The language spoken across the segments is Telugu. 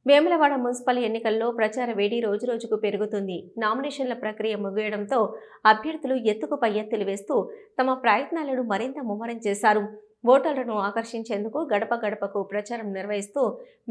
వేములవాడ మున్సిపల్ ఎన్నికల్లో ప్రచార వేడి రోజురోజుకు పెరుగుతుంది. నామినేషన్ల ప్రక్రియ ముగియడంతో అభ్యర్థులు ఎత్తుకు పై ఎత్తులు వేస్తూ తమ ప్రయత్నాలను మరింత ముమ్మరం చేశారు. ఓటర్లను ఆకర్షించేందుకు గడప గడపకు ప్రచారం నిర్వహిస్తూ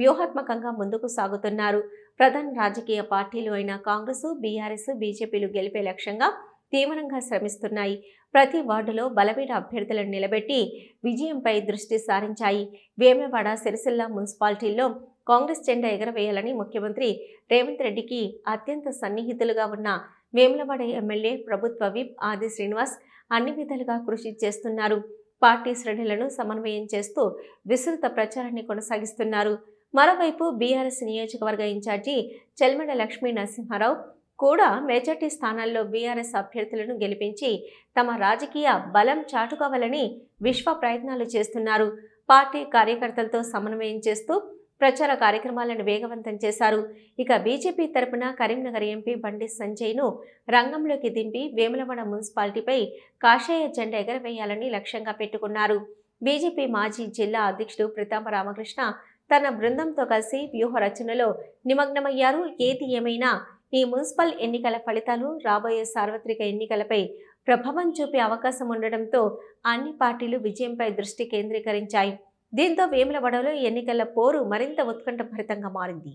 వ్యూహాత్మకంగా ముందుకు సాగుతున్నారు. ప్రధాన రాజకీయ పార్టీలు అయిన కాంగ్రెస్, బీఆర్ఎస్, బీజేపీలు గెలిపే లక్ష్యంగా తీవ్రంగా శ్రమిస్తున్నాయి. ప్రతి వార్డులో బలమైన అభ్యర్థులను నిలబెట్టి విజయంపై దృష్టి సారించాయి. వేములవాడ, సిరిసిల్ల మున్సిపాలిటీల్లో కాంగ్రెస్ జెండా ఎగరవేయాలని ముఖ్యమంత్రి రేవంత్ రెడ్డికి అత్యంత సన్నిహితులుగా ఉన్న వేములవాడ ఎమ్మెల్యే, ప్రభుత్వ విప్ ఆది శ్రీనివాస్ అన్ని విధాలుగా కృషి చేస్తున్నారు. పార్టీ శ్రేణులను సమన్వయం చేస్తూ విస్తృత ప్రచారాన్ని కొనసాగిస్తున్నారు. మరోవైపు బీఆర్ఎస్ నియోజకవర్గ ఇన్ఛార్జి చెల్మడ లక్ష్మీ నరసింహారావు కూడా మెజార్టీ స్థానాల్లో బీఆర్ఎస్ అభ్యర్థులను గెలిపించి తమ రాజకీయ బలం చాటుకోవాలని విశ్వ ప్రయత్నాలు చేస్తున్నారు. పార్టీ కార్యకర్తలతో సమన్వయం చేస్తూ ప్రచార కార్యక్రమాలను వేగవంతం చేశారు. ఇక బీజేపీ తరపున కరీంనగర్ ఎంపీ బండి సంజయ్ను రంగంలోకి దింపి వేములవాడ మున్సిపాలిటీపై కాషాయ జెండా ఎగరవేయాలని లక్ష్యంగా పెట్టుకున్నారు. బీజేపీ మాజీ జిల్లా అధ్యక్షుడు ప్రతాప రామకృష్ణ తన బృందంతో కలిసి వ్యూహ రచనలో నిమగ్నమయ్యారు. ఏది ఏమైనా ఈ మున్సిపల్ ఎన్నికల ఫలితాలు రాబోయే సార్వత్రిక ఎన్నికలపై ప్రభావం చూపే అవకాశం ఉండడంతో అన్ని పార్టీలు విజయంపై దృష్టి కేంద్రీకరించాయి. దీంతో వేములవాడలో ఎన్నికల పోరు మరింత ఉత్కంఠభరితంగా మారింది.